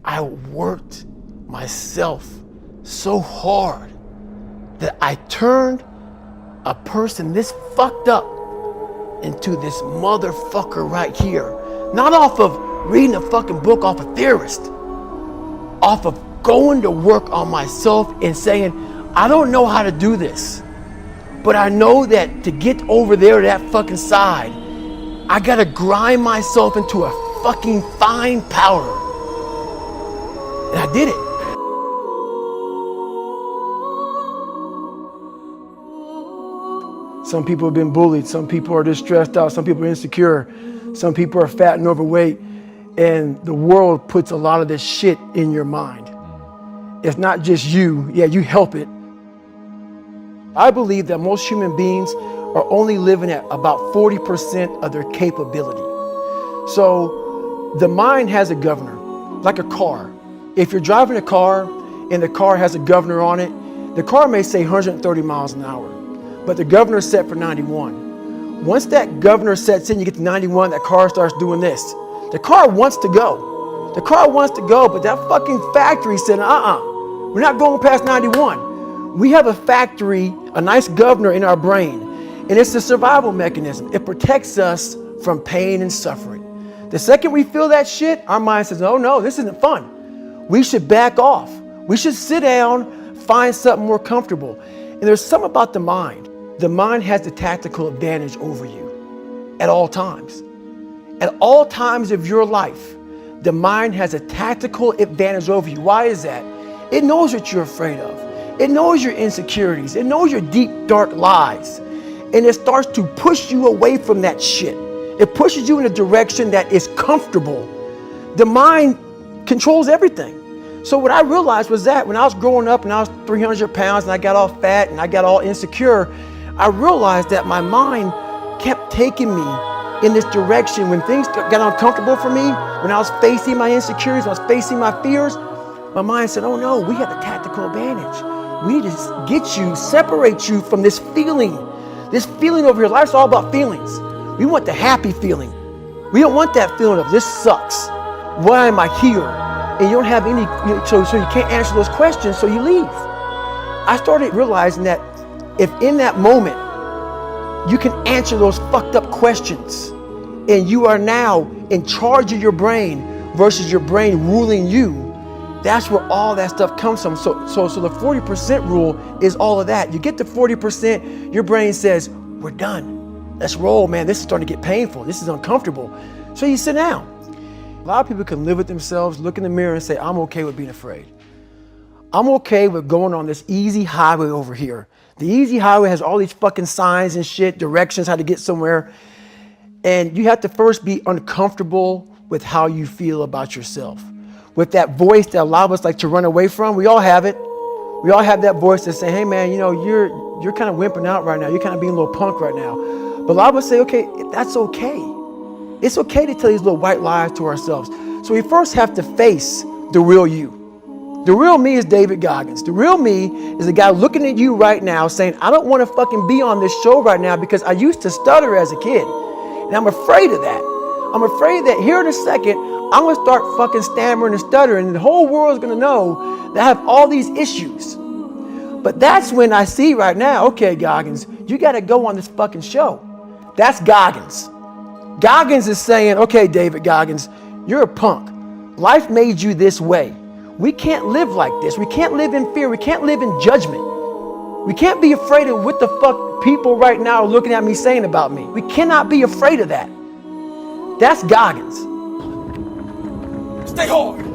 I worked myself so hard that I turned a person this fucked up into this motherfucker right here. Not off of reading a fucking book off a theorist, off of going to work on myself and saying, I don't know how to do this, but I know that to get over there to that fucking side, I gotta grind myself into a fucking fine powder. And I did it. Some people have been bullied. Some people are just stressed out. Some people are insecure. Some people are fat and overweight. And the world puts a lot of this shit in your mind. It's not just you. Yeah, you help it. I believe that most human beings are only living at about 40% of their capability. So the mind has a governor, like a car. If you're driving a car and the car has a governor on it, the car may say 130 miles an hour, but the governor's set for 91. Once that governor sets in, you get to 91, that car starts doing this. The car wants to go. The car wants to go, but that fucking factory said, we're not going past 91. We have a factory, a nice governor in our brain, and it's a survival mechanism. It protects us from pain and suffering. The second we feel that shit, our mind says, oh no, this isn't fun. We should back off. We should sit down, find something more comfortable. And there's something about the mind. The mind has the tactical advantage over you at all times. At all times of your life, the mind has a tactical advantage over you. Why is that? It knows what you're afraid of. It knows your insecurities. It knows your deep, dark lies. And it starts to push you away from that shit. It pushes you in a direction that is comfortable. The mind controls everything. So what I realized was that when I was growing up and I was 300 pounds and I got all fat and I got all insecure, I realized that my mind kept taking me in this direction. When things got uncomfortable for me, when I was facing my insecurities, when I was facing my fears, my mind said, oh no, we have the tactical advantage. We need to get you, separate you from this feeling over here. Life's all about feelings. We want the happy feeling. We don't want that feeling of this sucks. Why am I here? And you don't have any, so you can't answer those questions, so you leave. I started realizing that if in that moment you can answer those fucked up questions and you are now in charge of your brain versus your brain ruling you, that's where all that stuff comes from. So the 40% rule is all of that. You get to 40%, your brain says, we're done. Let's roll, man. This is starting to get painful. This is uncomfortable. So you sit down. A lot of people can live with themselves, look in the mirror and say, I'm okay with being afraid. I'm okay with going on this easy highway over here. The easy highway has all these fucking signs and shit, directions, how to get somewhere. And you have to first be uncomfortable with how you feel about yourself. With that voice that a lot of us like to run away from, we all have it. We all have that voice that say, hey man, you're kind of wimping out right now. You're kind of being a little punk right now. But a lot of us say, okay, that's okay. It's okay to tell these little white lies to ourselves. So we first have to face the real you. The real me is David Goggins. The real me is the guy looking at you right now saying, I don't want to fucking be on this show right now because I used to stutter as a kid. And I'm afraid of that. I'm afraid that here in a second, I'm going to start fucking stammering and stuttering and the whole world is going to know that I have all these issues. But that's when I see right now, okay, Goggins, you got to go on this fucking show. That's Goggins. Goggins is saying, okay, David Goggins, you're a punk. Life made you this way. We can't live like this. We can't live in fear. We can't live in judgment. We can't be afraid of what the fuck people right now are looking at me saying about me. We cannot be afraid of that. That's Goggins. Stay hard.